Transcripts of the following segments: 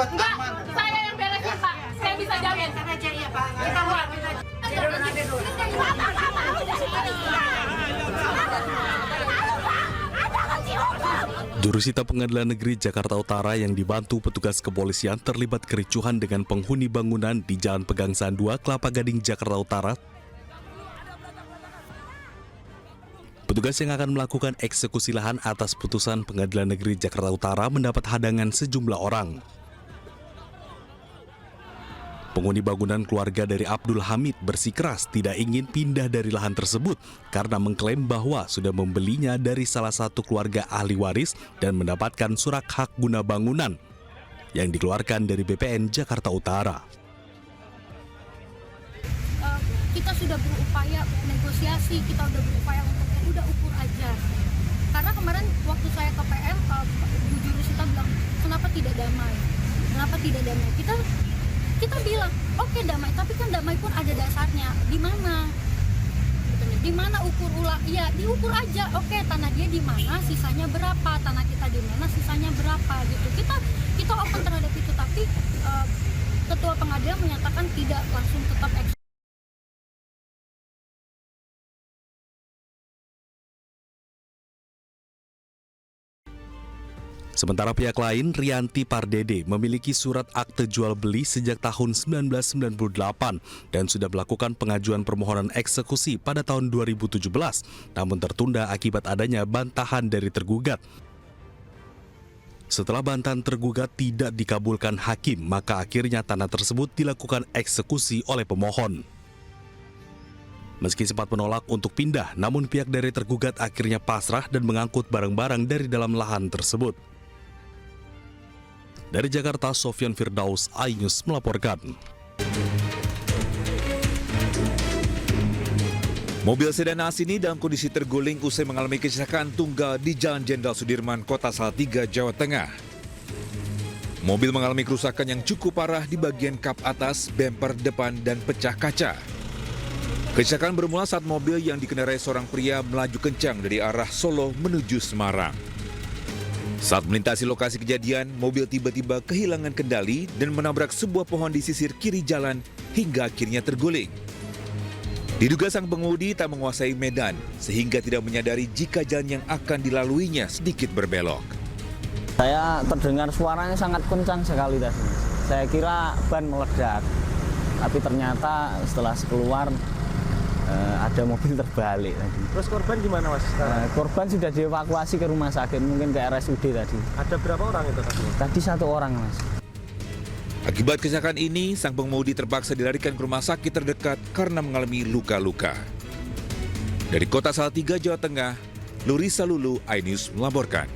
buat Enggak, aman. saya yang beresin Pak. Saya bisa jamin. Iya Pak. Kita buat. Jurusita Pengadilan Negeri Jakarta Utara yang dibantu petugas kepolisian terlibat kericuhan dengan penghuni bangunan di Jalan Pegangsaan 2, Kelapa Gading, Jakarta Utara. Petugas yang akan melakukan eksekusi lahan atas putusan Pengadilan Negeri Jakarta Utara mendapat hadangan sejumlah orang. Penghuni bangunan keluarga dari Abdul Hamid bersikeras tidak ingin pindah dari lahan tersebut karena mengklaim bahwa sudah membelinya dari salah satu keluarga ahli waris dan mendapatkan surat hak guna bangunan yang dikeluarkan dari BPN Jakarta Utara. Kita sudah berupaya negosiasi, kita sudah berupaya untuk udah ukur aja. Karena kemarin waktu saya ke PM, Bu Jurusita bilang, kenapa tidak damai? Kenapa tidak damai? Kita bilang, oke damai, tapi kan damai pun ada dasarnya. Di mana? Di mana ukur ulang? Ya, diukur aja. Oke, tanah dia di mana, sisanya berapa? Tanah kita di mana, sisanya berapa? Gitu. Kita open terhadap itu, tapi ketua pengadilan menyatakan tidak, langsung tetap eksekusi. Sementara pihak lain, Rianti Pardede, memiliki surat akte jual beli sejak tahun 1998 dan sudah melakukan pengajuan permohonan eksekusi pada tahun 2017, namun tertunda akibat adanya bantahan dari tergugat. Setelah bantahan tergugat tidak dikabulkan hakim, maka akhirnya tanah tersebut dilakukan eksekusi oleh pemohon. Meski sempat menolak untuk pindah, namun pihak dari tergugat akhirnya pasrah dan mengangkut barang-barang dari dalam lahan tersebut. Dari Jakarta, Sofyan Firdaus, iNews melaporkan. Mobil sedan as ini dalam kondisi terguling usai mengalami kecelakaan tunggal di Jalan Jenderal Sudirman, Kota Salatiga, Jawa Tengah. Mobil mengalami kerusakan yang cukup parah di bagian kap atas, bemper depan, dan pecah kaca. Kecelakaan bermula saat mobil yang dikendarai seorang pria melaju kencang dari arah Solo menuju Semarang. Saat melintasi lokasi kejadian, mobil tiba-tiba kehilangan kendali dan menabrak sebuah pohon di sisir kiri jalan hingga akhirnya terguling. Diduga sang pengemudi tak menguasai medan sehingga tidak menyadari jika jalan yang akan dilaluinya sedikit berbelok. Saya terdengar suaranya sangat kencang sekali tadi. Saya kira ban meledak, tapi ternyata setelah keluar ada mobil terbalik tadi. Terus korban gimana Mas? Korban sudah dievakuasi ke rumah sakit, mungkin ke RSUD tadi. Ada berapa orang itu tadi? Tadi 1 orang Mas. Akibat kecelakaan ini, sang pengemudi terpaksa dilarikan ke rumah sakit terdekat karena mengalami luka-luka. Dari Kota Salatiga, Jawa Tengah, Lurisa Lulu, iNews melaporkan.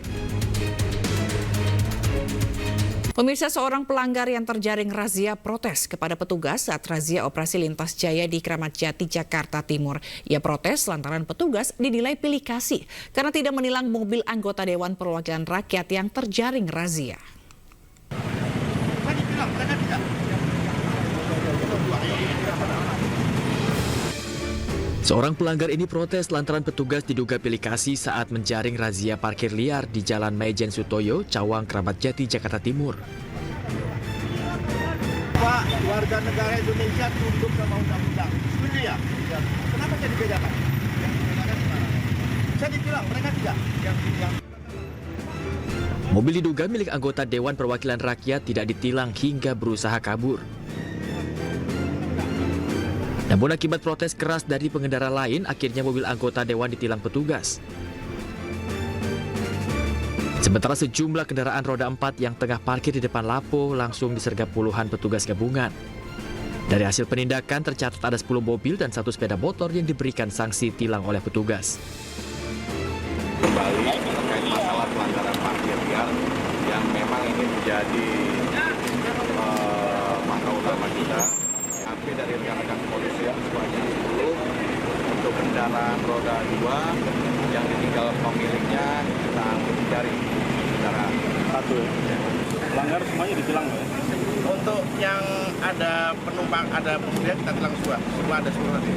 Pemirsa, seorang pelanggar yang terjaring razia protes kepada petugas saat razia operasi lintas jaya di Kramat Jati, Jakarta Timur. Ia protes lantaran petugas dinilai pilih kasih karena tidak menilang mobil anggota Dewan Perwakilan Rakyat yang terjaring razia. Seorang pelanggar ini protes lantaran petugas diduga pilih kasih saat menjaring razia parkir liar di Jalan Maijen Sutoyo, Cawang, Kramat Jati, Jakarta Timur. Pak, warga negara Indonesia tunduk sama undang-undang. Setuju ya? Kenapa jadi bedakan? Yang dibedakan gimana? Saya dibilang mereka tidak. Mobil diduga milik anggota Dewan Perwakilan Rakyat tidak ditilang hingga berusaha kabur. Namun akibat protes keras dari pengendara lain, akhirnya mobil anggota Dewan ditilang petugas. Sementara sejumlah kendaraan roda 4 yang tengah parkir di depan Lapo langsung disergap puluhan petugas gabungan. Dari hasil penindakan tercatat ada 10 mobil dan 1 sepeda motor yang diberikan sanksi tilang oleh petugas. Kembali terkait masalah pelanggaran parkir liar yang memang ini menjadi masalah utama kita. Dari rekan-rekan kepolisian sebanyak 10 untuk kendaraan roda 2 yang ditinggal pemiliknya kita mencari kendaraan 1. Pelanggar semuanya ditilang ya? Untuk yang ada penumpang, ada pemudian kita tilang semua ada 10 nanti.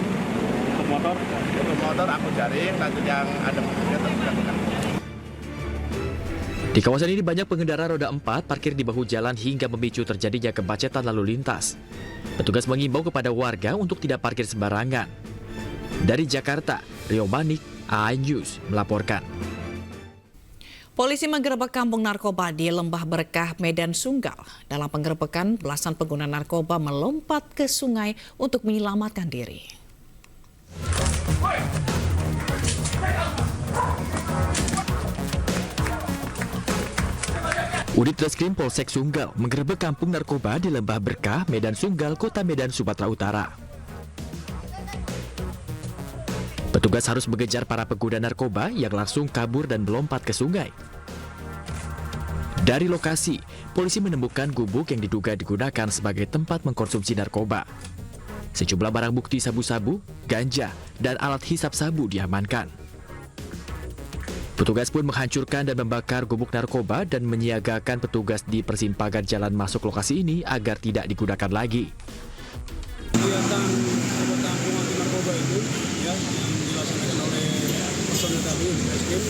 Untuk motor? Untuk motor aku jaring, lanjut yang ada pemudian terus kita tilang. Di kawasan ini banyak pengendara roda 4 parkir di bahu jalan hingga memicu terjadinya kemacetan lalu lintas. Petugas mengimbau kepada warga untuk tidak parkir sembarangan. Dari Jakarta, Rio Manik, iNews melaporkan. Polisi menggerebek kampung narkoba di Lembah Berkah, Medan Sunggal. Dalam penggerebekan, belasan pengguna narkoba melompat ke sungai untuk menyelamatkan diri. Unit Reskrim Polsek Sunggal menggerebek kampung narkoba di Lembah Berkah, Medan Sunggal, Kota Medan, Sumatera Utara. Petugas harus mengejar para pengguna narkoba yang langsung kabur dan melompat ke sungai. Dari lokasi, polisi menemukan gubuk yang diduga digunakan sebagai tempat mengkonsumsi narkoba. Sejumlah barang bukti sabu-sabu, ganja, dan alat hisap sabu diamankan. Petugas pun menghancurkan dan membakar gubuk narkoba dan menyiagakan petugas di persimpangan jalan masuk lokasi ini agar tidak digunakan lagi. Kegiatan tampung anti narkoba itu yang dilaksanakan oleh personel kami di Reskrim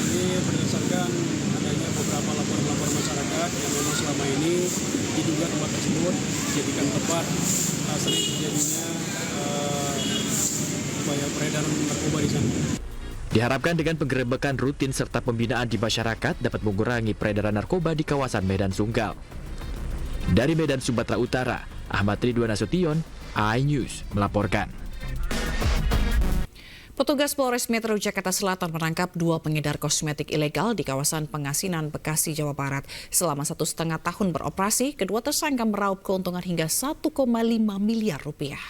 ini berdasarkan adanya beberapa laporan masyarakat yang memang selama ini diduga tempat tersebut dijadikan tempat sering terjadinya upaya peredaran narkoba di sana. Diharapkan dengan penggerebekan rutin serta pembinaan di masyarakat dapat mengurangi peredaran narkoba di kawasan Medan Sunggal. Dari Medan, Sumatera Utara, Ahmad Ridwan Nasution, iNews melaporkan. Petugas Polres Metro Jakarta Selatan menangkap 2 pengedar kosmetik ilegal di kawasan Pengasinan, Bekasi, Jawa Barat. Selama 1,5 tahun beroperasi, kedua tersangka meraup keuntungan hingga 1,5 miliar rupiah.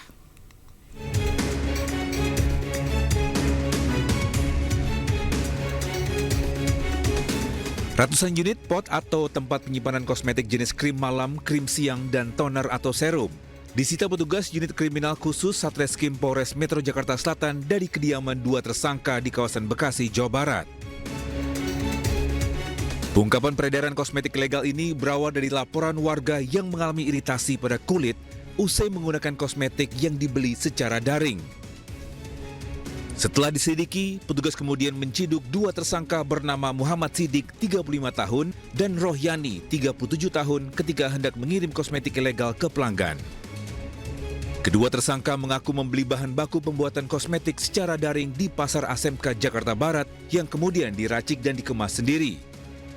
Ratusan unit pot atau tempat penyimpanan kosmetik jenis krim malam, krim siang, dan toner atau serum disita petugas unit kriminal khusus Satreskrim Polres Metro Jakarta Selatan dari kediaman 2 tersangka di kawasan Bekasi, Jawa Barat. Pengungkapan peredaran kosmetik ilegal ini berawal dari laporan warga yang mengalami iritasi pada kulit usai menggunakan kosmetik yang dibeli secara daring. Setelah diselidiki, petugas kemudian menciduk 2 tersangka bernama Muhammad Sidik, 35 tahun, dan Rohyani, 37 tahun ketika hendak mengirim kosmetik ilegal ke pelanggan. Kedua tersangka mengaku membeli bahan baku pembuatan kosmetik secara daring di Pasar ASMK Jakarta Barat yang kemudian diracik dan dikemas sendiri.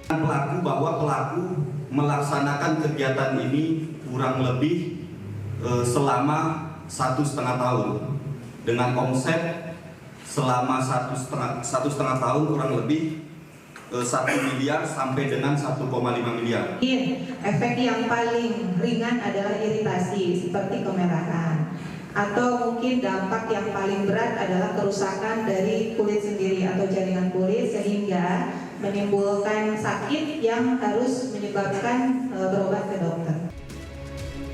Pelaku bahwa pelaku melaksanakan kegiatan ini kurang lebih selama 1,5 tahun dengan omset selama 1,5 tahun kurang lebih 1 miliar sampai dengan 1,5 miliar. Efek yang paling ringan adalah iritasi seperti kemerahan, atau mungkin dampak yang paling berat adalah kerusakan dari kulit sendiri atau jaringan kulit sehingga menimbulkan sakit yang harus menyebabkan berobat ke dokter.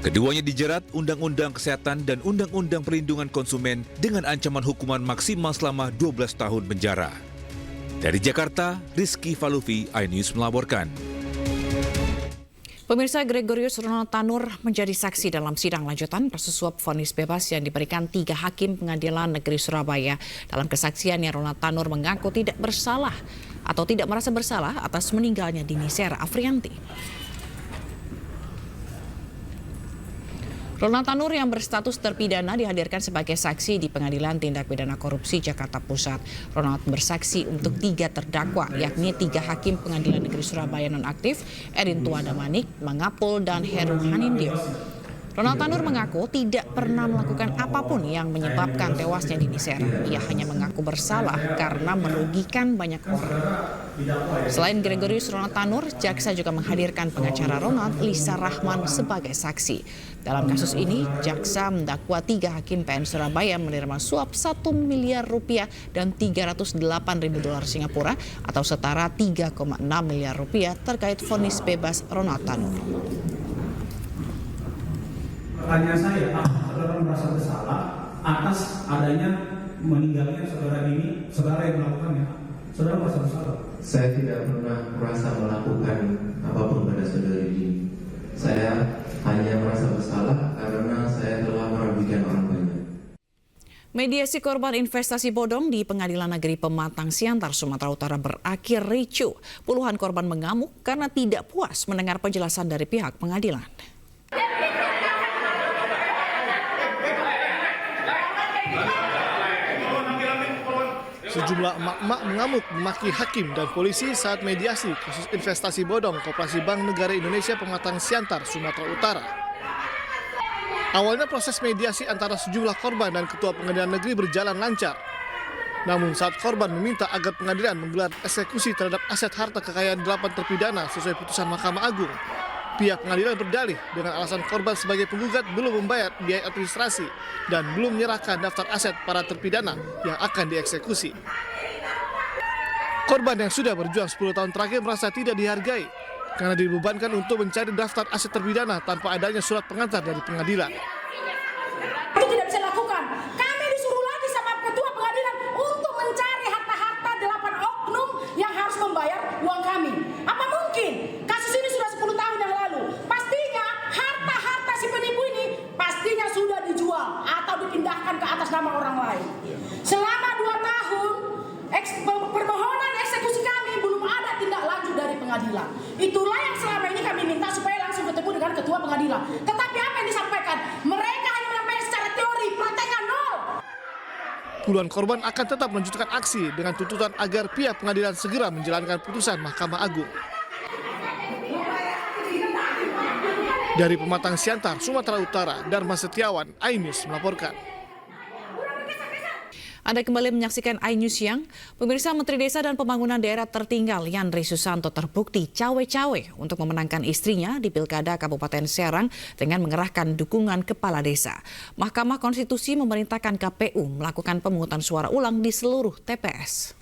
Keduanya dijerat Undang-Undang Kesehatan dan Undang-Undang Perlindungan Konsumen dengan ancaman hukuman maksimal selama 12 tahun penjara. Dari Jakarta, Rizky Falufi, iNews melaporkan. Pemirsa, Gregorius Ronald Tanur menjadi saksi dalam sidang lanjutan kasus suap vonis bebas yang diberikan 3 hakim Pengadilan Negeri Surabaya. Dalam kesaksiannya, Ronald Tanur mengaku tidak bersalah atau tidak merasa bersalah atas meninggalnya Dini Sera Afrianti. Ronald Tanur yang berstatus terpidana dihadirkan sebagai saksi di Pengadilan Tindak Pidana Korupsi Jakarta Pusat. Ronald bersaksi untuk 3 terdakwa, yakni 3 hakim Pengadilan Negeri Surabaya nonaktif, Erin Tuadamanik, Mangapul, dan Heru Hanindyo. Ronald Tanur mengaku tidak pernah melakukan apapun yang menyebabkan tewasnya Dini Sera. Ia hanya mengaku bersalah karena merugikan banyak orang. Selain Gregorius Ronald Tanur, jaksa juga menghadirkan pengacara Ronald, Lisa Rahman, sebagai saksi. Dalam kasus ini, jaksa mendakwa 3 hakim PN Surabaya menerima suap 1 miliar rupiah dan 308.000 dolar Singapura atau setara 3,6 miliar rupiah terkait vonis bebas Ronald Tanur. Pertanyaan saya, apakah saudara merasa bersalah atas adanya meninggalnya saudara ini, saudara yang melakukannya? Saudara merasa bersalah? Saya tidak pernah merasa melakukan apapun pada saudara ini. Saya hanya merasa bersalah karena saya telah merugikan orang banyak. Mediasi korban investasi bodong di Pengadilan Negeri Pematang Siantar, Sumatera Utara berakhir ricuh. Puluhan korban mengamuk karena tidak puas mendengar penjelasan dari pihak pengadilan. Sejumlah emak-emak mengamuk memaki hakim dan polisi saat mediasi kasus investasi bodong Koperasi Bank Negara Indonesia Pematang Siantar, Sumatera Utara. Awalnya proses mediasi antara sejumlah korban dan ketua pengadilan negeri berjalan lancar. Namun saat korban meminta agar pengadilan menggelar eksekusi terhadap aset harta kekayaan 8 terpidana sesuai putusan Mahkamah Agung, pihak pengadilan berdalih dengan alasan korban sebagai penggugat belum membayar biaya administrasi dan belum menyerahkan daftar aset para terpidana yang akan dieksekusi. Korban yang sudah berjuang 10 tahun terakhir merasa tidak dihargai karena dibebankan untuk mencari daftar aset terpidana tanpa adanya surat pengantar dari pengadilan. Itu tidak bisa dilakukan. Kami disuruh lagi sama ketua pengadilan untuk mencari harta-harta 8 oknum yang harus membayar uang kami. Apa mungkin? Kasus ini sudah 10 tahun yang lalu. Pastinya harta-harta si penipu ini pastinya sudah dijual atau dipindahkan ke atas nama orang lain. Selama 2 tahun permohonan eksekusi kami belum ada tindak lanjut dari pengadilan. Itulah yang selama ini kami minta supaya langsung ketemu dengan ketua pengadilan. Tetapi apa yang disampaikan? Mereka hanya menyampaikan secara teori, prakteknya nol. Puluhan korban akan tetap melanjutkan aksi dengan tuntutan agar pihak pengadilan segera menjalankan putusan Mahkamah Agung. Dari Pematang Siantar, Sumatera Utara, Dharma Setiawan, iNews melaporkan. Anda kembali menyaksikan iNews Siang. Pemirsa, Menteri Desa dan Pembangunan Daerah Tertinggal Yandri Susanto terbukti cawe-cawe untuk memenangkan istrinya di Pilkada Kabupaten Serang dengan mengerahkan dukungan kepala desa. Mahkamah Konstitusi memerintahkan KPU melakukan pemungutan suara ulang di seluruh TPS.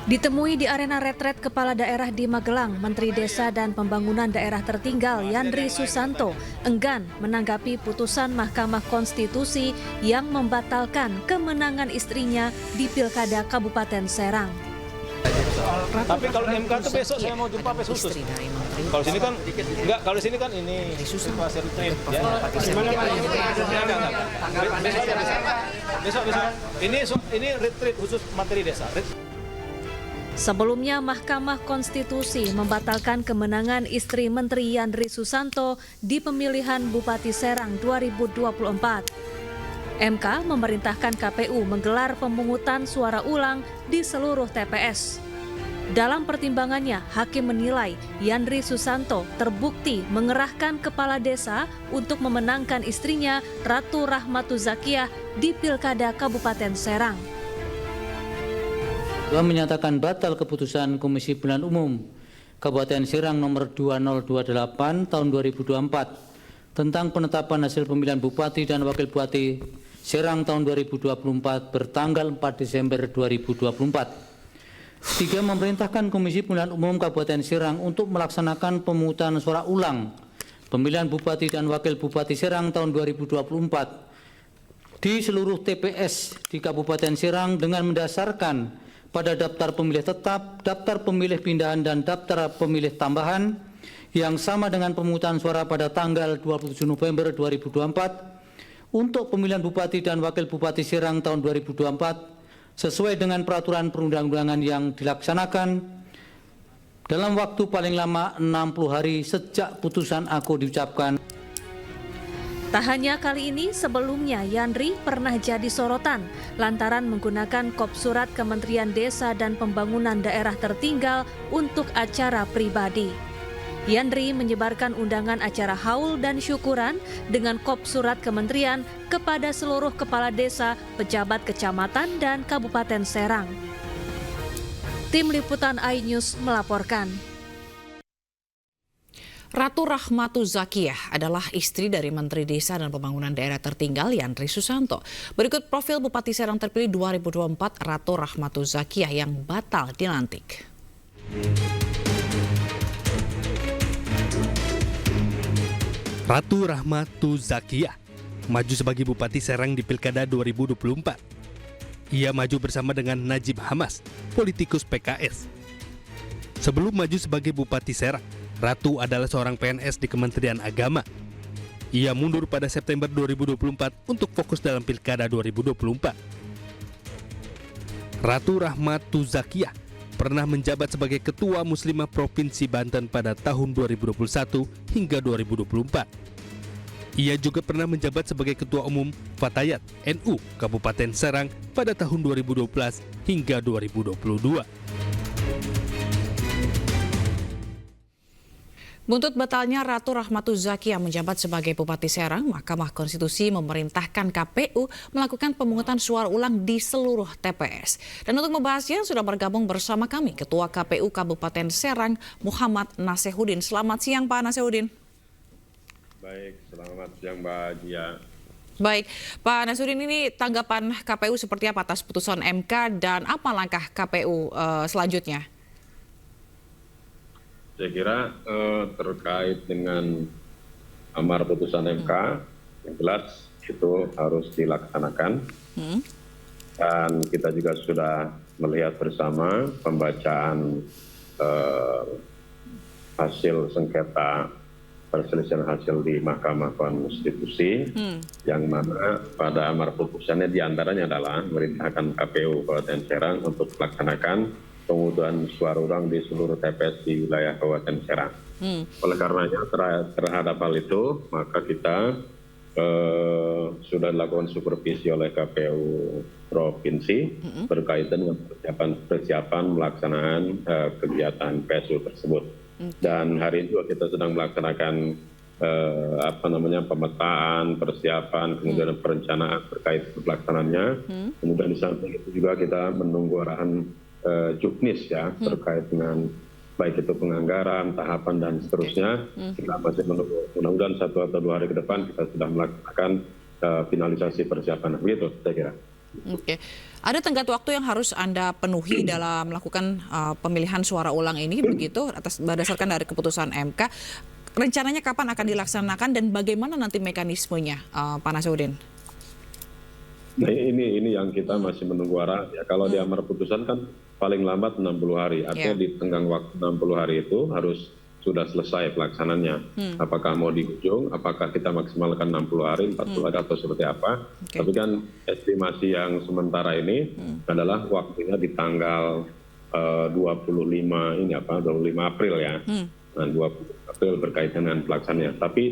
Ditemui di arena retret kepala daerah di Magelang, Menteri Desa dan Pembangunan Daerah Tertinggal Yandri Susanto enggan menanggapi putusan Mahkamah Konstitusi yang membatalkan kemenangan istrinya di Pilkada Kabupaten Serang. Tapi kalau MK itu besok saya mau jumpa PES khusus. Kalau sini kan enggak, kalau sini kan ini fasilitas retreat ya. Besok. Ini retreat khusus materi desa. Sebelumnya, Mahkamah Konstitusi membatalkan kemenangan istri Menteri Yandri Susanto di pemilihan Bupati Serang 2024. MK memerintahkan KPU menggelar pemungutan suara ulang di seluruh TPS. Dalam pertimbangannya, hakim menilai Yandri Susanto terbukti mengerahkan kepala desa untuk memenangkan istrinya Ratu Rahmatu Zakiah di Pilkada Kabupaten Serang. Menyatakan batal keputusan Komisi Pemilihan Umum Kabupaten Serang nomor 2028 tahun 2024 tentang penetapan hasil pemilihan Bupati dan Wakil Bupati Serang tahun 2024 bertanggal 4 Desember 2024. 3. Memerintahkan Komisi Pemilihan Umum Kabupaten Serang untuk melaksanakan pemungutan suara ulang pemilihan Bupati dan Wakil Bupati Serang tahun 2024 di seluruh TPS di Kabupaten Serang dengan mendasarkan pada daftar pemilih tetap, daftar pemilih pindahan, dan daftar pemilih tambahan yang sama dengan pemungutan suara pada tanggal 27 November 2024 untuk pemilihan Bupati dan Wakil Bupati Serang tahun 2024 sesuai dengan peraturan perundang-undangan yang dilaksanakan dalam waktu paling lama 60 hari sejak putusan aku diucapkan. Tak hanya kali ini, sebelumnya Yandri pernah jadi sorotan lantaran menggunakan kop surat Kementerian Desa dan Pembangunan Daerah Tertinggal untuk acara pribadi. Yandri menyebarkan undangan acara haul dan syukuran dengan kop surat kementerian kepada seluruh kepala desa, pejabat kecamatan, dan Kabupaten Serang. Tim Liputan iNews melaporkan. Ratu Rahmatu Zakiah adalah istri dari Menteri Desa dan Pembangunan Daerah Tertinggal Yandri Susanto. Berikut profil Bupati Serang terpilih 2024 Ratu Rahmatu Zakiah yang batal dilantik. Ratu Rahmatu Zakiah maju sebagai Bupati Serang di Pilkada 2024. Ia maju bersama dengan Najib Hamas, politikus PKS. Sebelum maju sebagai Bupati Serang, Ratu adalah seorang PNS di Kementerian Agama. Ia mundur pada September 2024 untuk fokus dalam Pilkada 2024. Ratu Rahmat Tuzakiah pernah menjabat sebagai Ketua Muslimah Provinsi Banten pada tahun 2021 hingga 2024. Ia juga pernah menjabat sebagai Ketua Umum Fatayat NU Kabupaten Serang pada tahun 2012 hingga 2022. Buntut batalnya Ratu Rahmat Tuzakiah menjabat sebagai Bupati Serang, Mahkamah Konstitusi memerintahkan KPU melakukan pemungutan suara ulang di seluruh TPS. Dan untuk membahasnya sudah bergabung bersama kami Ketua KPU Kabupaten Serang, Muhammad Nasehudin. Selamat siang Pak Nasehudin. Baik, selamat siang Mbak Jia. Baik, Pak Nasehudin, ini tanggapan KPU seperti apa atas putusan MK dan apa langkah KPU selanjutnya? Saya kira terkait dengan amar putusan MK, yang jelas itu harus dilaksanakan. Dan kita juga sudah melihat bersama pembacaan hasil sengketa perselisihan hasil di Mahkamah Konstitusi, yang mana pada amar putusannya diantaranya adalah memerintahkan KPU Kabupaten Serang untuk melaksanakan pemungutan suara ulang di seluruh TPS di wilayah Kabupaten Serang. Oleh karenanya terhadap hal itu, maka kita sudah dilakukan supervisi oleh KPU Provinsi berkaitan dengan persiapan melaksanaan kegiatan PSU tersebut. Dan hari ini kita sedang melaksanakan pemetaan, persiapan, kemudian perencanaan terkait pelaksanaannya. Kemudian di samping itu juga kita menunggu arahan Juknis ya terkait dengan baik itu penganggaran, tahapan dan seterusnya. Kita masih menunggu, mudah-mudahan 1 atau 2 hari ke depan kita sudah melaksanakan finalisasi persiapan. Begitu saya kira. Oke. Ada tenggat waktu yang harus Anda penuhi dalam melakukan pemilihan suara ulang ini begitu berdasarkan dari keputusan MK. Rencananya kapan akan dilaksanakan dan bagaimana nanti mekanismenya, Pak Nasehudin? Nah ini yang kita masih menunggu arah. Ya, kalau di amar putusan kan paling lambat 60 hari. Artinya di tenggang waktu 60 hari itu harus sudah selesai pelaksananya. Apakah mau di ujung, apakah kita maksimalkan 60 hari, 40 hari atau seperti apa. Tapi kan estimasi yang sementara ini adalah waktunya di tanggal 25 April ya. Nah, 20 April berkaitan dengan pelaksanaannya. Tapi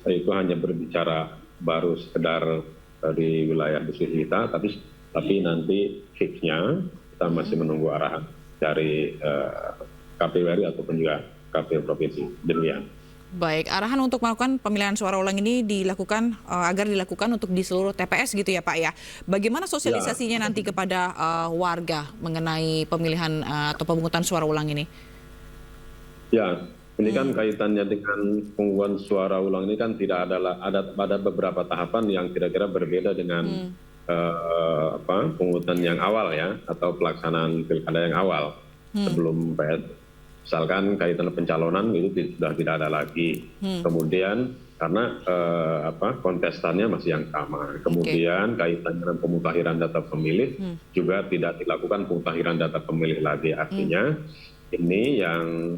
itu hanya berbicara baru sekedar dari wilayah bisnis kita, tapi nanti fixnya kita masih menunggu arahan dari KPU RI ataupun juga KPU Provinsi. Demikian. Baik, arahan untuk melakukan pemilihan suara ulang ini dilakukan agar dilakukan untuk di seluruh TPS gitu ya Pak ya. Bagaimana sosialisasinya nanti kepada warga mengenai pemilihan atau pemungutan suara ulang ini? Ya, ini kan kaitannya dengan pemungutan suara ulang ini kan tidak ada beberapa tahapan yang kira-kira berbeda dengan pemungutan yang awal ya, atau pelaksanaan pilkada yang awal sebelum PS. Misalkan kaitan pencalonan itu sudah tidak ada lagi. Kemudian karena kontestannya masih yang sama. Kemudian kaitan dengan pemutahiran data pemilih juga tidak dilakukan pemutahiran data pemilih lagi. Artinya ini yang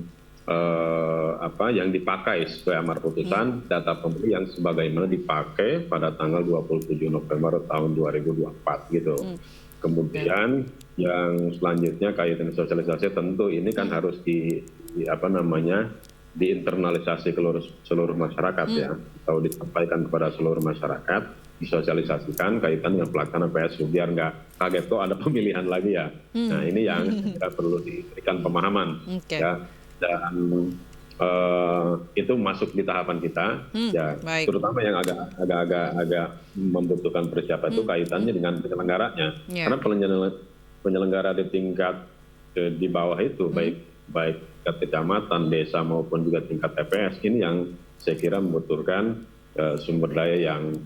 dipakai sesuai amar putusan data pemilih yang sebagaimana dipakai pada tanggal 27 November tahun 2024 gitu. Kemudian yang selanjutnya kaitan sosialisasi tentu ini kan harus diinternalisasi ke seluruh masyarakat ya, atau disampaikan kepada seluruh masyarakat, disosialisasikan kaitan dengan pelaksanaan PSU biar nggak kaget kok ada pemilihan lagi ya. Nah ini yang kita perlu diberikan pemahaman ya, dan itu masuk di tahapan kita ya, terutama yang agak membutuhkan persiapan itu kaitannya dengan penyelenggaranya. Karena penyelenggara di tingkat di bawah itu baik tingkat kecamatan, desa maupun juga tingkat TPS ini yang saya kira membutuhkan sumber daya yang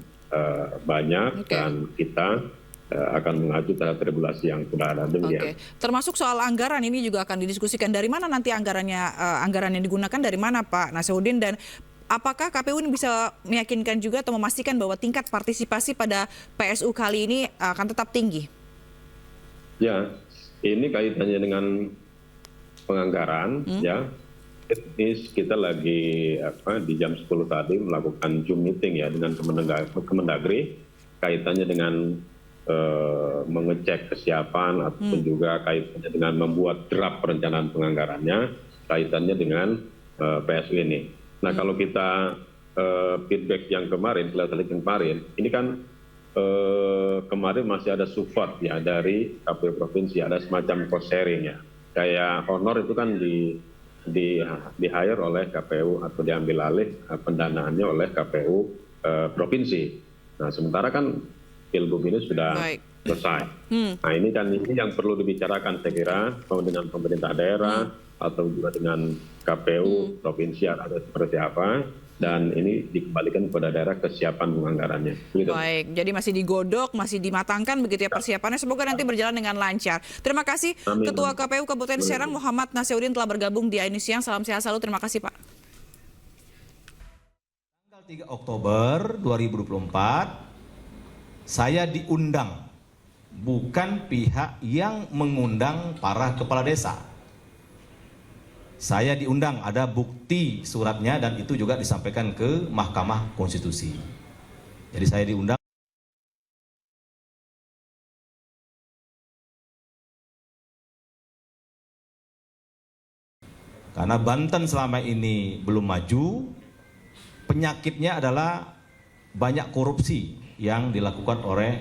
banyak dan kita akan mengacu terhadap regulasi yang sudah ada. Termasuk soal anggaran ini juga akan didiskusikan. Dari mana nanti anggaran yang digunakan dari mana Pak Nasehudin, dan apakah KPU ini bisa meyakinkan juga atau memastikan bahwa tingkat partisipasi pada PSU kali ini akan tetap tinggi? Ya, ini kaitannya dengan penganggaran ya. teknis kita lagi di jam 10 tadi melakukan Zoom meeting ya dengan Kemendagri kaitannya dengan mengecek kesiapan ataupun juga kaitannya dengan membuat draft perencanaan penganggarannya kaitannya dengan PSU ini. Nah kalau kita feedback yang kemarin, ini kan kemarin masih ada support ya dari KPU provinsi, ada semacam cost sharing ya. Kayak honor itu kan di hire oleh KPU atau diambil alih pendanaannya oleh KPU provinsi. Nah sementara kan Pilgub ini sudah selesai. Nah ini yang perlu dibicarakan saya kira dengan pemerintah daerah atau juga dengan KPU provinsi atau seperti apa. Dan ini dikembalikan kepada daerah kesiapan penganggarannya. Gitu. Baik, jadi masih digodok, masih dimatangkan begitu ya persiapannya. Semoga nanti berjalan dengan lancar. Terima kasih Amin. Ketua KPU Kabupaten Serang Muhammad Nasiruddin telah bergabung di AINews Siang. Salam sehat selalu. Terima kasih Pak. Tanggal 3 Oktober 2024 saya diundang, bukan pihak yang mengundang para kepala desa. Saya diundang, ada bukti suratnya dan itu juga disampaikan ke Mahkamah Konstitusi. Jadi saya diundang. Karena Banten selama ini belum maju, penyakitnya adalah banyak korupsi yang dilakukan oleh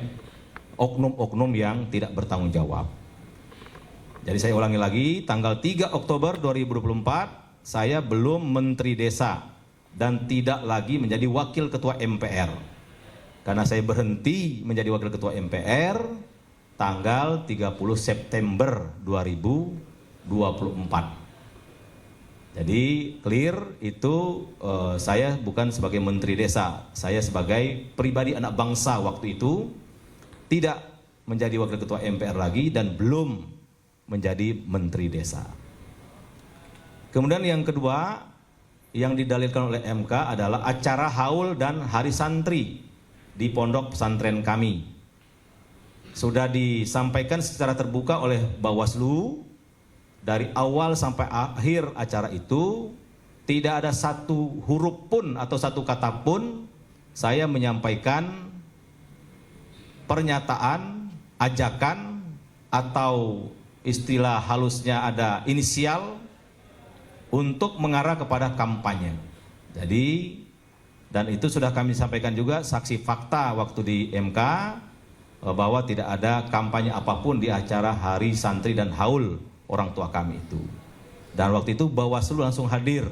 oknum-oknum yang tidak bertanggung jawab. Jadi saya ulangi lagi, tanggal 3 Oktober 2024, saya belum Menteri Desa dan tidak lagi menjadi Wakil Ketua MPR. Karena saya berhenti menjadi Wakil Ketua MPR tanggal 30 September 2024. Jadi clear itu saya bukan sebagai Menteri Desa, saya sebagai pribadi anak bangsa waktu itu tidak menjadi Wakil Ketua MPR lagi dan belum menjadi Menteri Desa. Kemudian yang kedua yang didalilkan oleh MK adalah acara haul dan hari santri di pondok pesantren kami. Sudah disampaikan secara terbuka oleh Bawaslu, dari awal sampai akhir acara itu tidak ada satu huruf pun atau satu kata pun saya menyampaikan pernyataan, ajakan atau istilah halusnya ada inisial untuk mengarah kepada kampanye. Jadi, dan itu sudah kami sampaikan juga saksi fakta waktu di MK bahwa tidak ada kampanye apapun di acara hari santri dan haul orang tua kami itu. Dan waktu itu Bawaslu langsung hadir.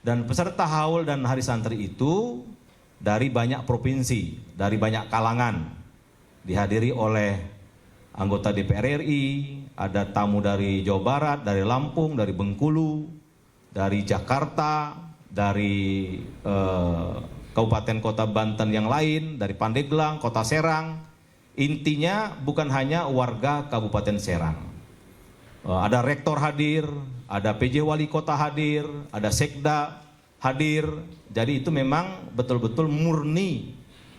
Dan peserta haul dan hari santri itu dari banyak provinsi, dari banyak kalangan. Dihadiri oleh anggota DPR RI, ada tamu dari Jawa Barat, dari Lampung, dari Bengkulu, dari Jakarta, dari kabupaten kota Banten yang lain, dari Pandeglang, Kota Serang. Intinya bukan hanya warga Kabupaten Serang. Ada rektor hadir, ada PJ Wali Kota hadir, ada Sekda hadir. Jadi itu memang betul-betul murni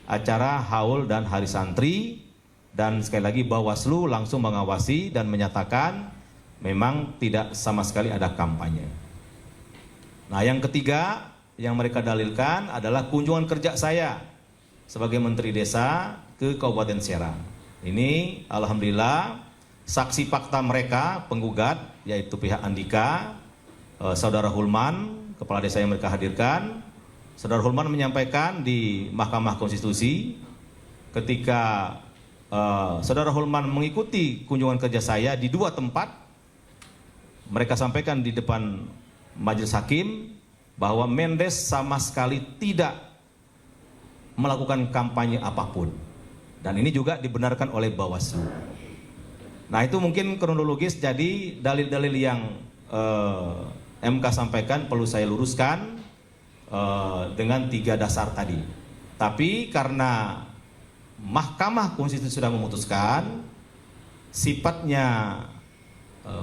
acara haul dan hari santri. Dan sekali lagi Bawaslu langsung mengawasi dan menyatakan memang tidak sama sekali ada kampanye. Nah yang ketiga yang mereka dalilkan adalah kunjungan kerja saya sebagai Menteri Desa ke Kabupaten Serang. Ini alhamdulillah saksi fakta mereka penggugat yaitu pihak Andika, Saudara Hulman, Kepala Desa yang mereka hadirkan. Saudara Hulman menyampaikan di Mahkamah Konstitusi ketika Saudara Hulman mengikuti kunjungan kerja saya di dua tempat, mereka sampaikan di depan Majelis Hakim bahwa Mendes sama sekali tidak melakukan kampanye apapun. Dan ini juga dibenarkan oleh Bawaslu. Nah itu mungkin kronologis, jadi dalil-dalil yang MK sampaikan perlu saya luruskan dengan 3 dasar tadi. Tapi karena Mahkamah Konstitusi sudah memutuskan sifatnya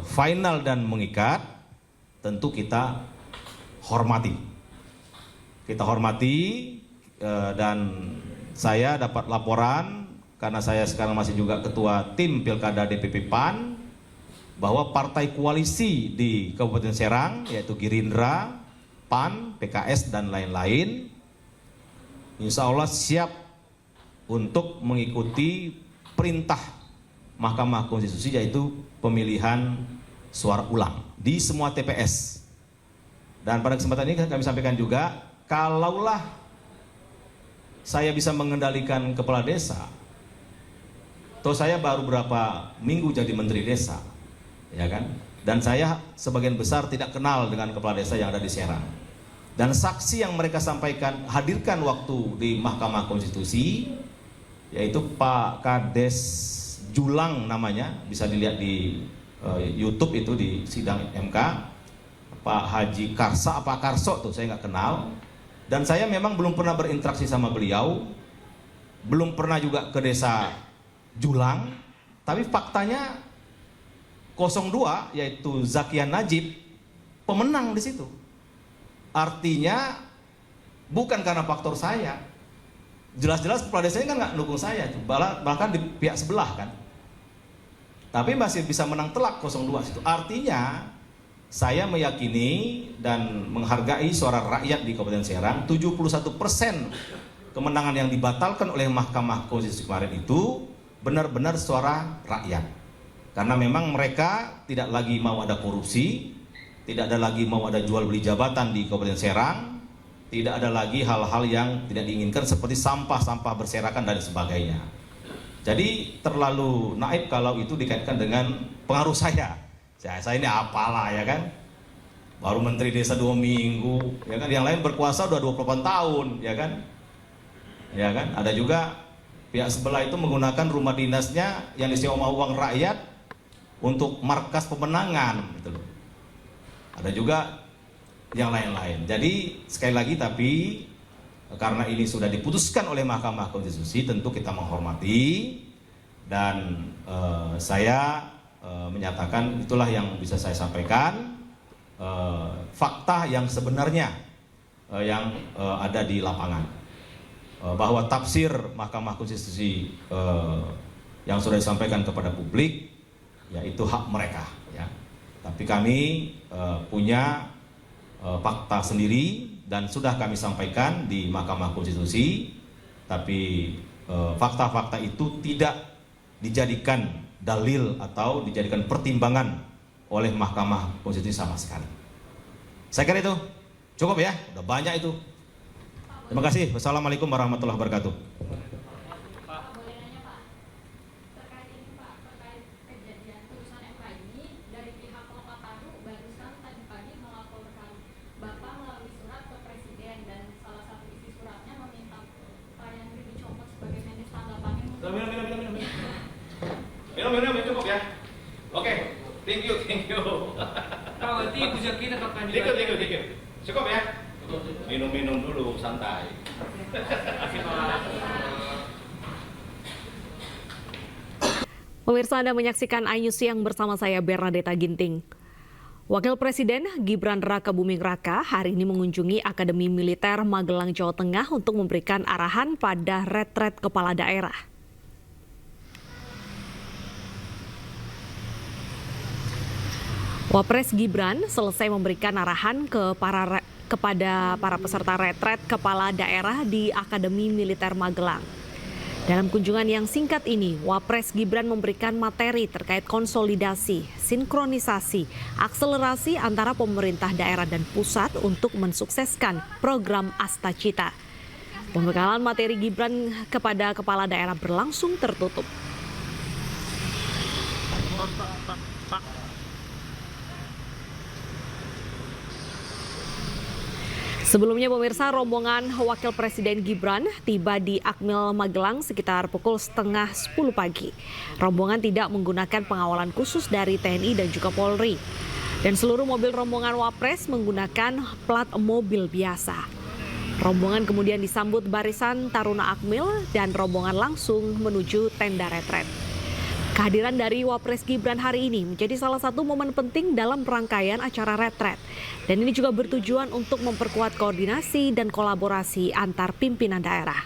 final dan mengikat, tentu kita hormati. Kita hormati dan saya dapat laporan karena saya sekarang masih juga ketua tim Pilkada DPP PAN bahwa partai koalisi di Kabupaten Serang, yaitu Gerindra, PAN, PKS, dan lain-lain, insya Allah siap untuk mengikuti perintah Mahkamah Konstitusi, yaitu pemilihan suara ulang di semua TPS. Dan pada kesempatan ini kami sampaikan juga, kalaulah saya bisa mengendalikan kepala desa, toh saya baru berapa minggu jadi menteri desa, ya kan? Dan saya sebagian besar tidak kenal dengan kepala desa yang ada di Serang. Dan saksi yang mereka sampaikan, hadirkan waktu di Mahkamah Konstitusi, yaitu Pak Kades Julang namanya, bisa dilihat di YouTube itu di sidang MK, Pak Haji Karsa, apa Karso tuh saya nggak kenal. Dan saya memang belum pernah berinteraksi sama beliau, belum pernah juga ke desa Julang, tapi faktanya 02 yaitu Zakia Najib pemenang di situ. Artinya bukan karena faktor saya. Jelas-jelas kepala desanya kan nggak dukung saya, bahkan di pihak sebelah kan. Tapi masih bisa menang telak 02 itu. Artinya saya meyakini dan menghargai suara rakyat di Kabupaten Serang. 71% kemenangan yang dibatalkan oleh Mahkamah Konstitusi kemarin itu benar-benar suara rakyat. Karena memang mereka tidak lagi mau ada korupsi, tidak ada lagi mau ada jual beli jabatan di Kabupaten Serang, tidak ada lagi hal-hal yang tidak diinginkan seperti sampah-sampah berserakan dan sebagainya. Jadi terlalu naif kalau itu dikaitkan dengan pengaruh saya. Saya ini apalah ya kan, baru menteri desa 2 minggu, ya kan, yang lain berkuasa udah 28 tahun, ya kan, ada juga pihak sebelah itu menggunakan rumah dinasnya yang disewa uang rakyat untuk markas pemenangan, gitu loh. Ada juga yang lain-lain. Jadi sekali lagi, tapi karena ini sudah diputuskan oleh Mahkamah Konstitusi, tentu kita menghormati dan saya menyatakan itulah yang bisa saya sampaikan, fakta yang sebenarnya yang ada di lapangan, bahwa tafsir Mahkamah Konstitusi yang sudah disampaikan kepada publik ya itu hak mereka ya, tapi kami punya fakta sendiri dan sudah kami sampaikan di Mahkamah Konstitusi, tapi fakta-fakta itu tidak dijadikan dalil atau dijadikan pertimbangan oleh Mahkamah Konstitusi sama sekali. Saya kira itu cukup ya, udah banyak itu. Terima kasih. Wassalamualaikum warahmatullahi wabarakatuh. Minum cukup ya. Oke, thank you. Kalau nanti Bu Zaki nak akan Dikit. Cukup ya. Minum dulu, santai. Pemirsa, Anda menyaksikan Ayu Siang bersama saya Bernadetta Ginting. Wakil Presiden Gibran Raka Buming Raka hari ini mengunjungi Akademi Militer Magelang, Jawa Tengah untuk memberikan arahan pada retret kepala daerah. Wapres Gibran selesai memberikan arahan kepada para peserta retret kepala daerah di Akademi Militer Magelang. Dalam kunjungan yang singkat ini, Wapres Gibran memberikan materi terkait konsolidasi, sinkronisasi, akselerasi antara pemerintah daerah dan pusat untuk mensukseskan program Astacita. Pembekalan materi Gibran kepada kepala daerah berlangsung tertutup. Sebelumnya pemirsa, rombongan Wakil Presiden Gibran tiba di Akmil Magelang sekitar pukul 9:30 pagi. Rombongan tidak menggunakan pengawalan khusus dari TNI dan juga Polri. Dan seluruh mobil rombongan Wapres menggunakan plat mobil biasa. Rombongan kemudian disambut barisan Taruna Akmil dan rombongan langsung menuju tenda retret. Kehadiran dari Wapres Gibran hari ini menjadi salah satu momen penting dalam rangkaian acara retret. Dan ini juga bertujuan untuk memperkuat koordinasi dan kolaborasi antar pimpinan daerah.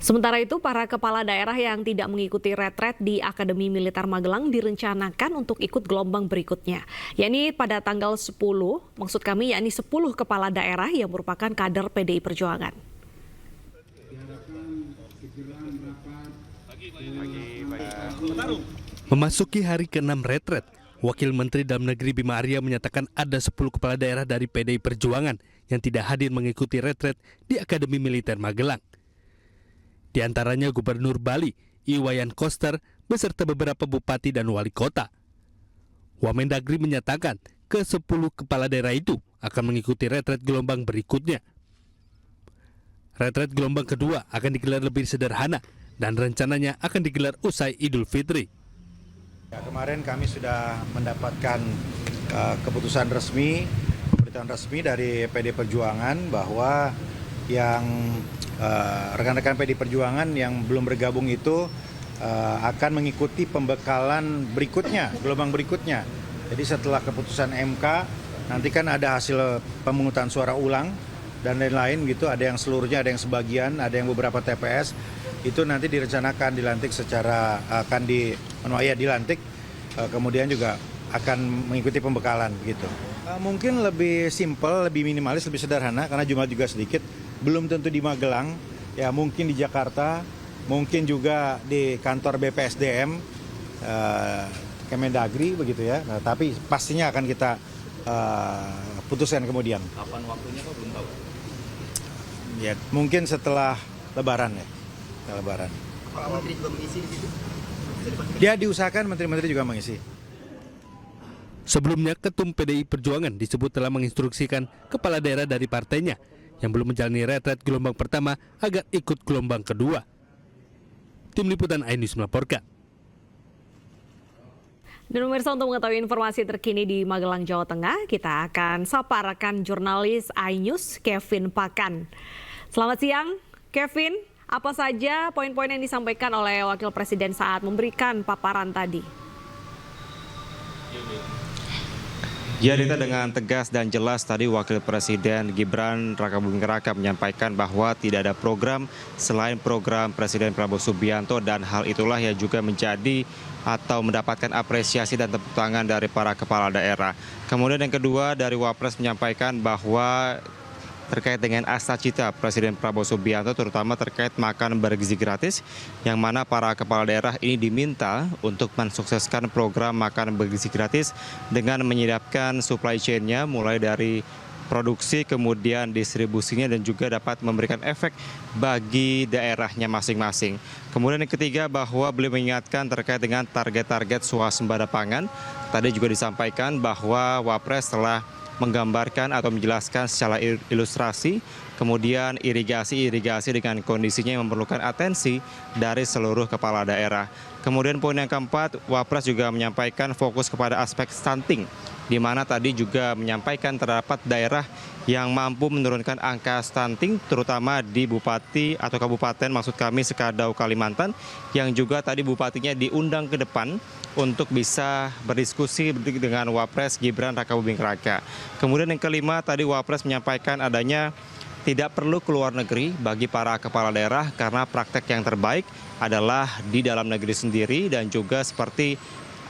Sementara itu, para kepala daerah yang tidak mengikuti retret di Akademi Militer Magelang direncanakan untuk ikut gelombang berikutnya, yakni pada tanggal 10, yakni 10 kepala daerah yang merupakan kader PDI Perjuangan. Memasuki hari ke-6 retret, Wakil Menteri Dalam Negeri Bima Arya menyatakan ada 10 kepala daerah dari PDI Perjuangan yang tidak hadir mengikuti retret di Akademi Militer Magelang. Di antaranya Gubernur Bali, Iwayan Koster, beserta beberapa bupati dan wali kota. Wamendagri menyatakan ke-10 kepala daerah itu akan mengikuti retret gelombang berikutnya. Retret gelombang kedua akan digelar lebih sederhana dan rencananya akan digelar usai Idul Fitri. Kemarin kami sudah mendapatkan keputusan resmi, pemberitaan resmi dari PDI Perjuangan bahwa yang rekan-rekan PDI Perjuangan yang belum bergabung itu akan mengikuti pembekalan berikutnya, gelombang berikutnya. Jadi setelah keputusan MK, nanti kan ada hasil pemungutan suara ulang dan lain-lain gitu, ada yang seluruhnya, ada yang sebagian, ada yang beberapa TPS, itu nanti direncanakan dilantik secara, dilantik, kemudian juga akan mengikuti pembekalan gitu. Mungkin lebih simpel, lebih minimalis, lebih sederhana karena jumlah juga sedikit. Belum tentu di Magelang, ya mungkin di Jakarta, mungkin juga di kantor BPSDM, Kemendagri begitu ya. Nah, tapi pastinya akan kita putuskan kemudian. Kapan waktunya kok belum tahu? Ya mungkin setelah Lebaran ya, setelah Lebaran. Pak Menteri juga mengisi di situ? Dia diusahakan menteri-menteri juga mengisi. Sebelumnya, Ketum PDI Perjuangan disebut telah menginstruksikan kepala daerah dari partainya yang belum menjalani retret gelombang pertama agar ikut gelombang kedua. Tim Liputan iNews melaporkan. Dan pemirsa, untuk mengetahui informasi terkini di Magelang, Jawa Tengah, kita akan sapa rekan jurnalis iNews, Kevin Pakan. Selamat siang, Kevin. Apa saja poin-poin yang disampaikan oleh Wakil Presiden saat memberikan paparan tadi? Ya, Rita, dengan tegas dan jelas tadi Wakil Presiden Gibran Rakabuming Raka menyampaikan bahwa tidak ada program selain program Presiden Prabowo Subianto, dan hal itulah yang juga menjadi atau mendapatkan apresiasi dan tepuk tangan dari para kepala daerah. Kemudian yang kedua, dari Wapres menyampaikan bahwa terkait dengan asa cita Presiden Prabowo Subianto, terutama terkait makan bergizi gratis, yang mana para kepala daerah ini diminta untuk mensukseskan program makan bergizi gratis dengan menyiapkan supply chain-nya mulai dari produksi, kemudian distribusinya, dan juga dapat memberikan efek bagi daerahnya masing-masing. Kemudian yang ketiga, bahwa beliau mengingatkan terkait dengan target-target swasembada pangan. Tadi juga disampaikan bahwa Wapres telah menggambarkan atau menjelaskan secara ilustrasi, kemudian irigasi dengan kondisinya yang memerlukan atensi dari seluruh kepala daerah. Kemudian poin yang keempat, Wapres juga menyampaikan fokus kepada aspek stunting, di mana tadi juga menyampaikan terdapat daerah yang mampu menurunkan angka stunting, terutama di bupati atau kabupaten, maksud kami Sekadau, Kalimantan, yang juga tadi bupatinya diundang ke depan untuk bisa berdiskusi dengan Wapres Gibran Rakabuming Raka. Kemudian yang kelima, tadi Wapres menyampaikan adanya tidak perlu keluar negeri bagi para kepala daerah karena praktek yang terbaik adalah di dalam negeri sendiri, dan juga seperti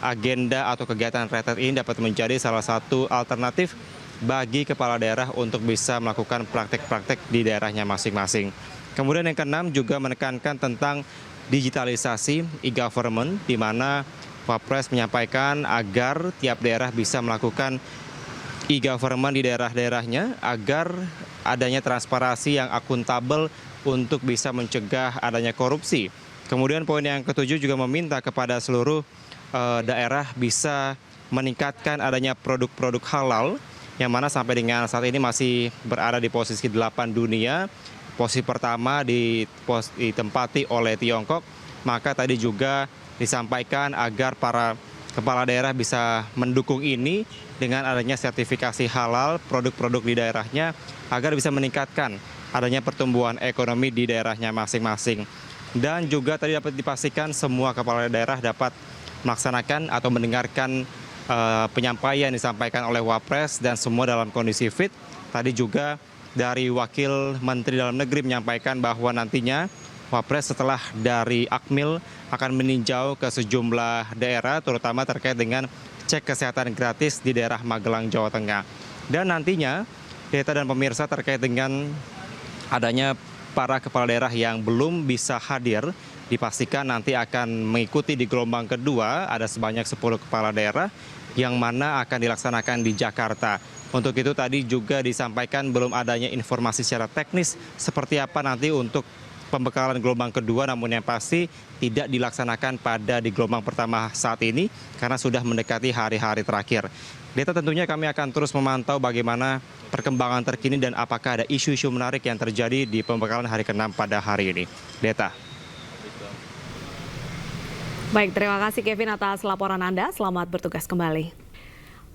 agenda atau kegiatan retret ini dapat menjadi salah satu alternatif bagi kepala daerah untuk bisa melakukan praktek-praktek di daerahnya masing-masing. Kemudian yang keenam juga menekankan tentang digitalisasi e-government, di mana Wapres menyampaikan agar tiap daerah bisa melakukan e-government di daerah-daerahnya agar adanya transparansi yang akuntabel untuk bisa mencegah adanya korupsi. Kemudian poin yang ketujuh juga meminta kepada seluruh daerah bisa meningkatkan adanya produk-produk halal, yang mana sampai dengan saat ini masih berada di posisi 8 dunia. Posisi pertama ditempati oleh Tiongkok. Maka tadi juga disampaikan agar para kepala daerah bisa mendukung ini dengan adanya sertifikasi halal produk-produk di daerahnya agar bisa meningkatkan adanya pertumbuhan ekonomi di daerahnya masing-masing. Dan juga tadi dapat dipastikan semua kepala daerah dapat melaksanakan atau mendengarkan penyampaian disampaikan oleh Wapres dan semua dalam kondisi fit. Tadi juga dari Wakil Menteri Dalam Negeri menyampaikan bahwa nantinya Wapres setelah dari Akmil akan meninjau ke sejumlah daerah, terutama terkait dengan cek kesehatan gratis di daerah Magelang, Jawa Tengah. Dan nantinya, Deta dan pemirsa terkait dengan adanya para kepala daerah yang belum bisa hadir, dipastikan nanti akan mengikuti di gelombang kedua, ada sebanyak 10 kepala daerah yang mana akan dilaksanakan di Jakarta. Untuk itu tadi juga disampaikan belum adanya informasi secara teknis seperti apa nanti untuk pembekalan gelombang kedua, namun yang pasti tidak dilaksanakan pada di gelombang pertama saat ini karena sudah mendekati hari-hari terakhir. Deta, tentunya kami akan terus memantau bagaimana perkembangan terkini dan apakah ada isu-isu menarik yang terjadi di pembekalan hari ke-6 pada hari ini. Deta. Baik, terima kasih Kevin atas laporan Anda. Selamat bertugas kembali.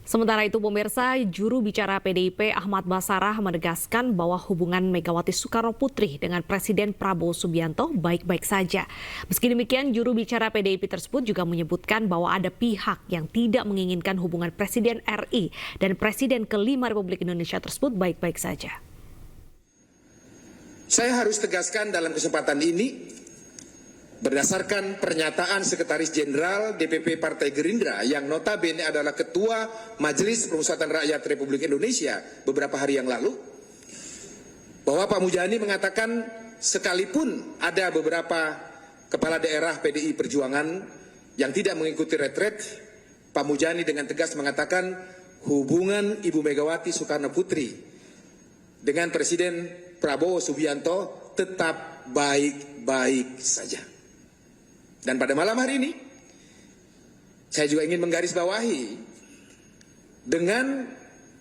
Sementara itu pemirsa, juru bicara PDIP Ahmad Basarah menegaskan bahwa hubungan Megawati Soekarno Putri dengan Presiden Prabowo Subianto baik-baik saja. Meski demikian, juru bicara PDIP tersebut juga menyebutkan bahwa ada pihak yang tidak menginginkan hubungan Presiden RI dan Presiden ke-5 Republik Indonesia tersebut baik-baik saja. Saya harus tegaskan dalam kesempatan ini, berdasarkan pernyataan Sekretaris Jenderal DPP Partai Gerindra yang notabene adalah Ketua Majelis Permusyawaratan Rakyat Republik Indonesia beberapa hari yang lalu, bahwa Pak Mujani mengatakan sekalipun ada beberapa kepala daerah PDI Perjuangan yang tidak mengikuti retret, Pak Mujani dengan tegas mengatakan hubungan Ibu Megawati Soekarno Putri dengan Presiden Prabowo Subianto tetap baik-baik saja. Dan pada malam hari ini, saya juga ingin menggarisbawahi dengan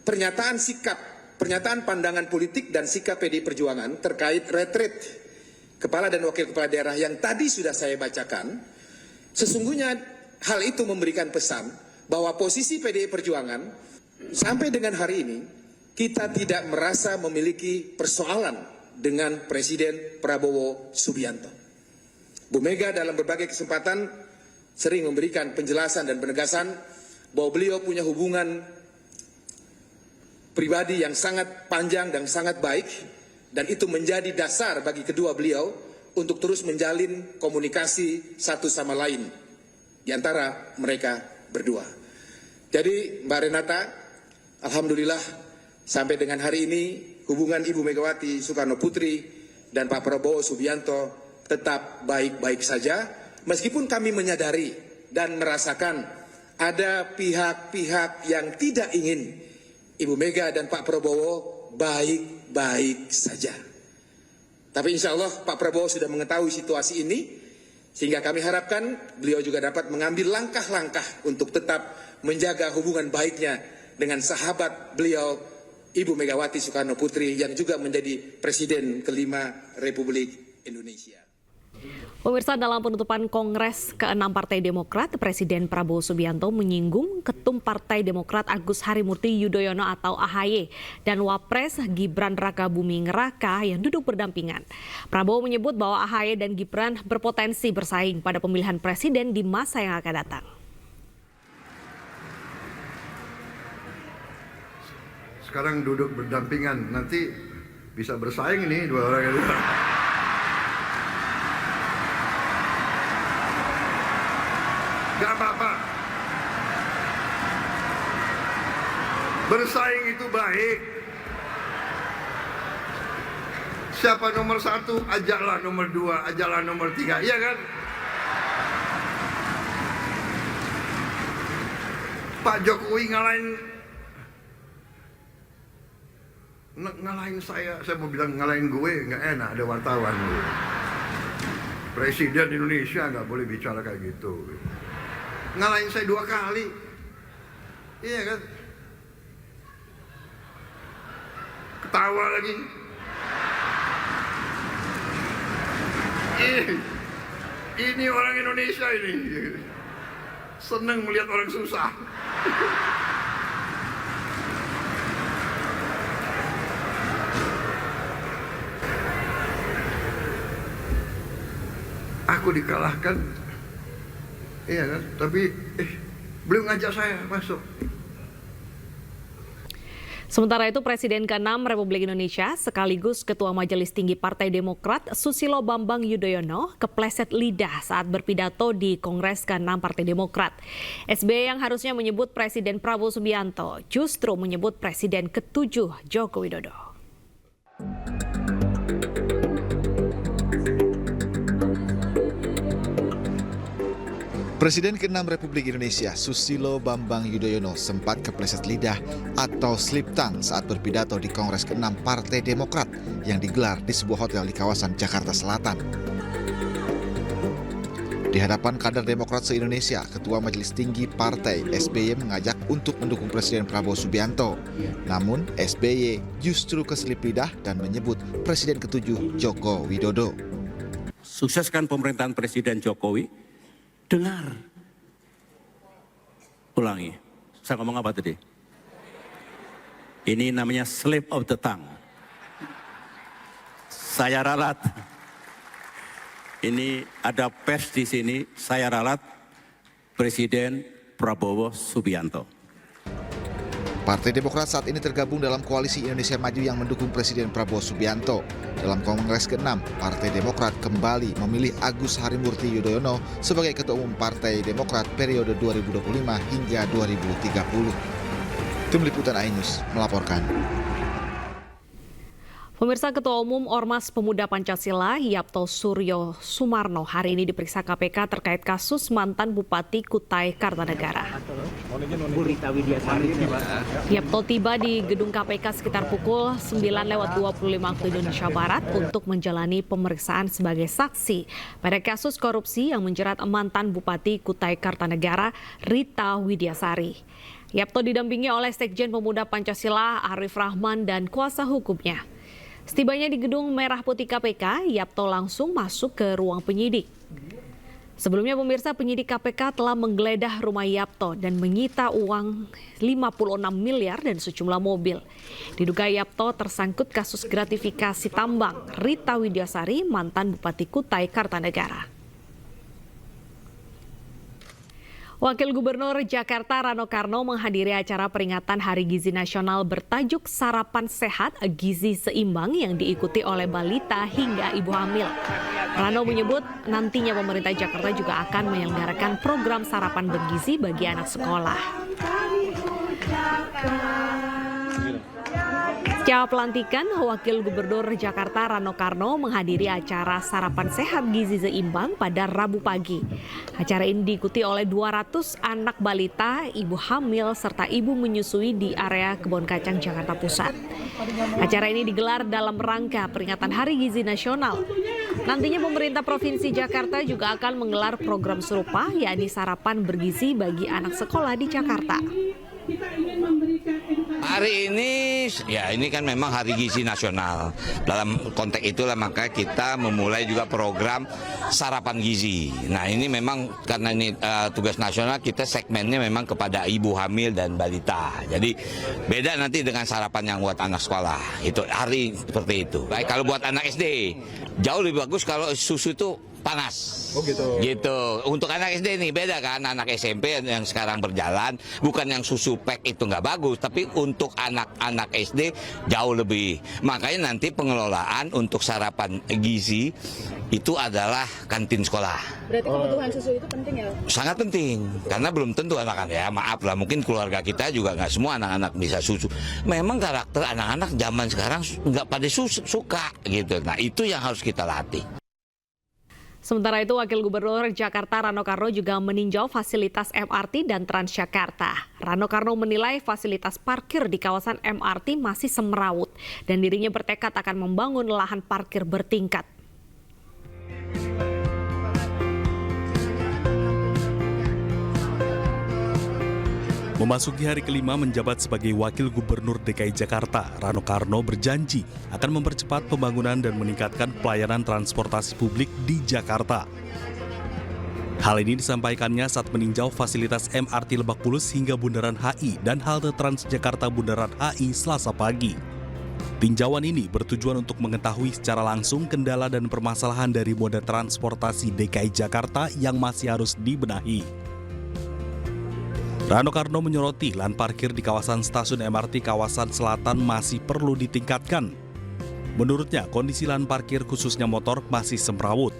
pernyataan sikap, pernyataan pandangan politik dan sikap PDI Perjuangan terkait retret kepala dan wakil kepala daerah yang tadi sudah saya bacakan. Sesungguhnya hal itu memberikan pesan bahwa posisi PDI Perjuangan sampai dengan hari ini kita tidak merasa memiliki persoalan dengan Presiden Prabowo Subianto. Bu Mega dalam berbagai kesempatan sering memberikan penjelasan dan penegasan bahwa beliau punya hubungan pribadi yang sangat panjang dan sangat baik, dan itu menjadi dasar bagi kedua beliau untuk terus menjalin komunikasi satu sama lain di antara mereka berdua. Jadi Mbak Renata, alhamdulillah sampai dengan hari ini hubungan Ibu Megawati Soekarno Putri dan Pak Prabowo Subianto tetap baik-baik saja, meskipun kami menyadari dan merasakan ada pihak-pihak yang tidak ingin Ibu Mega dan Pak Prabowo baik-baik saja. Tapi insya Allah Pak Prabowo sudah mengetahui situasi ini, sehingga kami harapkan beliau juga dapat mengambil langkah-langkah untuk tetap menjaga hubungan baiknya dengan sahabat beliau, Ibu Megawati Soekarno Putri, yang juga menjadi Presiden ke-5 Republik Indonesia. Pemirsa, dalam penutupan Kongres ke-6 Partai Demokrat, Presiden Prabowo Subianto menyinggung Ketum Partai Demokrat Agus Harimurti Yudhoyono atau AHY dan Wapres Gibran Rakabuming Raka yang duduk berdampingan. Prabowo menyebut bahwa AHY dan Gibran berpotensi bersaing pada pemilihan presiden di masa yang akan datang. Sekarang duduk berdampingan, nanti bisa bersaing nih dua orang itu. Gak apa-apa. Bersaing itu baik. Siapa nomor 1, ajaklah nomor 2, ajaklah nomor 3, iya kan? Pak Jokowi ngalahin saya mau bilang ngalahin gue, nggak enak, ada wartawan. Presiden Indonesia nggak boleh bicara kayak gitu. Ngalahin saya 2 kali, iya kan? Ketawa lagi. Ini orang Indonesia ini senang melihat orang susah. Aku dikalahkan, iya kan? Tapi beliau ngajak saya masuk. Sementara itu, Presiden ke-6 Republik Indonesia sekaligus Ketua Majelis Tinggi Partai Demokrat Susilo Bambang Yudhoyono kepleset lidah saat berpidato di Kongres ke-6 Partai Demokrat. SBY yang harusnya menyebut Presiden Prabowo Subianto justru menyebut Presiden ke-7 Joko Widodo. Presiden ke-6 Republik Indonesia Susilo Bambang Yudhoyono sempat kepleset lidah atau slip tongue saat berpidato di Kongres ke-6 Partai Demokrat yang digelar di sebuah hotel di kawasan Jakarta Selatan. Di hadapan kader Demokrat se-Indonesia, Ketua Majelis Tinggi Partai SBY mengajak untuk mendukung Presiden Prabowo Subianto. Namun SBY justru keselip lidah dan menyebut Presiden ke-7 Joko Widodo. Sukseskan pemerintahan Presiden Jokowi. Dengar. Ulangi. Saya ngomong apa tadi? Ini namanya slip of the tongue. Saya ralat. Ini ada pers di sini. Saya ralat Presiden Prabowo Subianto. Partai Demokrat saat ini tergabung dalam Koalisi Indonesia Maju yang mendukung Presiden Prabowo Subianto. Dalam Kongres ke-6, Partai Demokrat kembali memilih Agus Harimurti Yudhoyono sebagai Ketua Umum Partai Demokrat periode 2025 hingga 2030. Tim Liputan iNews melaporkan. Pemirsa, Ketua Umum Ormas Pemuda Pancasila Yapto Suryo Sumarno hari ini diperiksa KPK terkait kasus mantan Bupati Kutai Kartanegara. Yapto tiba di gedung KPK sekitar pukul 9:25 waktu Indonesia Barat untuk menjalani pemeriksaan sebagai saksi pada kasus korupsi yang menjerat mantan Bupati Kutai Kartanegara Rita Widiasari. Yapto didampingi oleh Sekjen Pemuda Pancasila Arif Rahman dan kuasa hukumnya. Setibanya di gedung Merah Putih KPK, Yapto langsung masuk ke ruang penyidik. Sebelumnya pemirsa, penyidik KPK telah menggeledah rumah Yapto dan menyita uang 56 miliar dan sejumlah mobil. Diduga Yapto tersangkut kasus gratifikasi tambang Rita Widiasari, mantan Bupati Kutai Kartanegara. Wakil Gubernur Jakarta Rano Karno menghadiri acara peringatan Hari Gizi Nasional bertajuk Sarapan Sehat Gizi Seimbang yang diikuti oleh balita hingga ibu hamil. Rano menyebut nantinya pemerintah Jakarta juga akan menyelenggarakan program sarapan bergizi bagi anak sekolah. Secara pelantikan, Wakil Gubernur Jakarta Rano Karno menghadiri acara Sarapan Sehat Gizi Seimbang pada Rabu pagi. Acara ini diikuti oleh 200 anak balita, ibu hamil, serta ibu menyusui di area Kebon Kacang, Jakarta Pusat. Acara ini digelar dalam rangka peringatan Hari Gizi Nasional. Nantinya pemerintah Provinsi Jakarta juga akan menggelar program serupa, yakni sarapan bergizi bagi anak sekolah di Jakarta. Hari ini, ya ini kan memang Hari Gizi Nasional. Dalam konteks itulah maka kita memulai juga program sarapan gizi. Nah ini memang karena ini tugas nasional, kita segmennya memang kepada ibu hamil dan balita. Jadi beda nanti dengan sarapan yang buat anak sekolah. Itu hari seperti itu. Baik, kalau buat anak SD, jauh lebih bagus kalau susu itu panas. Oh gitu. Gitu. Untuk anak SD nih beda kan, anak SMP yang sekarang berjalan, bukan yang susu pack itu nggak bagus, tapi untuk anak-anak SD jauh lebih. Makanya nanti pengelolaan untuk sarapan gizi itu adalah kantin sekolah. Berarti kebutuhan susu itu penting ya? Sangat penting, karena belum tentu anak-anak, ya maaf lah, mungkin keluarga kita juga nggak semua anak-anak bisa susu. Memang karakter anak-anak zaman sekarang nggak pada suka gitu. Nah itu yang harus kita latih. Sementara itu, Wakil Gubernur Jakarta Rano Karno juga meninjau fasilitas MRT dan Transjakarta. Rano Karno menilai fasilitas parkir di kawasan MRT masih semrawut dan dirinya bertekad akan membangun lahan parkir bertingkat. Memasuki hari kelima menjabat sebagai Wakil Gubernur DKI Jakarta, Rano Karno berjanji akan mempercepat pembangunan dan meningkatkan pelayanan transportasi publik di Jakarta. Hal ini disampaikannya saat meninjau fasilitas MRT Lebak Bulus hingga Bundaran HI dan halte Transjakarta Bundaran HI Selasa pagi. Tinjauan ini bertujuan untuk mengetahui secara langsung kendala dan permasalahan dari moda transportasi DKI Jakarta yang masih harus dibenahi. Rano Karno menyoroti lahan parkir di kawasan stasiun MRT kawasan selatan masih perlu ditingkatkan. Menurutnya, kondisi lahan parkir khususnya motor masih semrawut.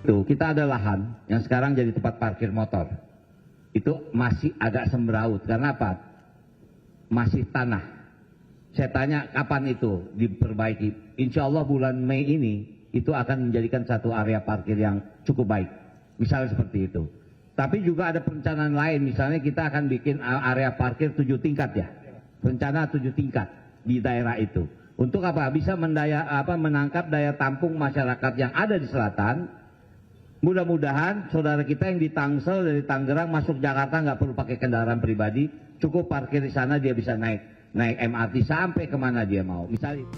Kita ada lahan yang sekarang jadi tempat parkir motor. Itu masih agak semrawut. Karena apa? Masih tanah. Saya tanya kapan itu diperbaiki. Insya Allah bulan Mei ini itu akan menjadikan satu area parkir yang cukup baik. Misalnya seperti itu. Tapi juga ada perencanaan lain. Misalnya kita akan bikin area parkir 7 tingkat ya. Rencana 7 tingkat di daerah itu. Untuk apa? Bisa menangkap daya tampung masyarakat yang ada di selatan. Mudah-mudahan saudara kita yang di Tangsel dari Tangerang masuk Jakarta nggak perlu pakai kendaraan pribadi, cukup parkir di sana dia bisa naik MRT sampai kemana dia mau. Misalnya.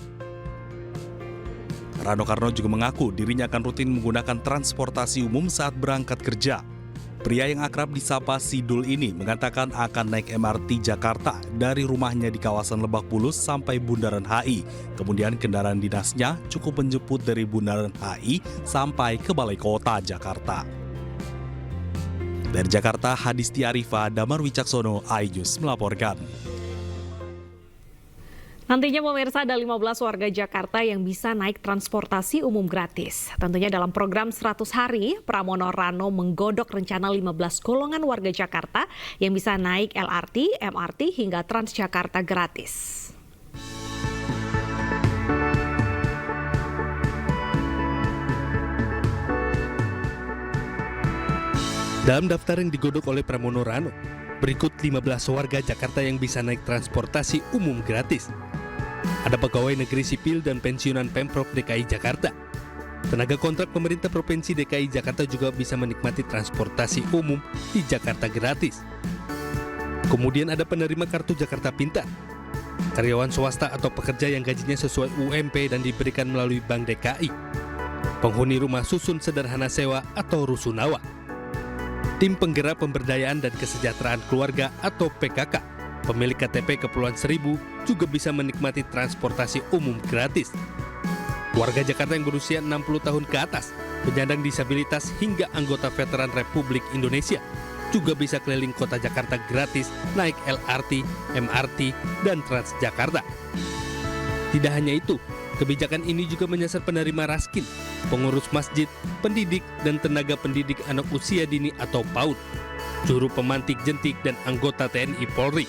Rano Karno juga mengaku dirinya akan rutin menggunakan transportasi umum saat berangkat kerja. Pria yang akrab disapa Sidul ini mengatakan akan naik MRT Jakarta dari rumahnya di kawasan Lebak Bulus sampai Bundaran HI. Kemudian kendaraan dinasnya cukup menjemput dari Bundaran HI sampai ke Balai Kota Jakarta. Dari Jakarta, Hadisti Arifa, Damar Wicaksono, iNews melaporkan. Nantinya pemirsa ada 15 warga Jakarta yang bisa naik transportasi umum gratis. Tentunya dalam program 100 hari, Pramono Rano menggodok rencana 15 golongan warga Jakarta yang bisa naik LRT, MRT hingga Transjakarta gratis. Dalam daftar yang digodok oleh Pramono Rano, berikut 15 warga Jakarta yang bisa naik transportasi umum gratis. Ada pegawai negeri sipil dan pensiunan Pemprov DKI Jakarta. Tenaga kontrak pemerintah Provinsi DKI Jakarta juga bisa menikmati transportasi umum di Jakarta gratis. Kemudian ada penerima kartu Jakarta Pintar. Karyawan swasta atau pekerja yang gajinya sesuai UMP dan diberikan melalui Bank DKI. Penghuni rumah susun sederhana sewa atau rusunawa. Tim Penggerak Pemberdayaan dan Kesejahteraan Keluarga atau PKK. Pemilik KTP Kepulauan Seribu juga bisa menikmati transportasi umum gratis. Warga Jakarta yang berusia 60 tahun ke atas, penyandang disabilitas hingga anggota veteran Republik Indonesia juga bisa keliling kota Jakarta gratis naik LRT, MRT, dan Transjakarta. Tidak hanya itu, kebijakan ini juga menyasar penerima raskin, pengurus masjid, pendidik, dan tenaga pendidik anak usia dini atau PAUD, juru pemantik jentik, dan anggota TNI Polri.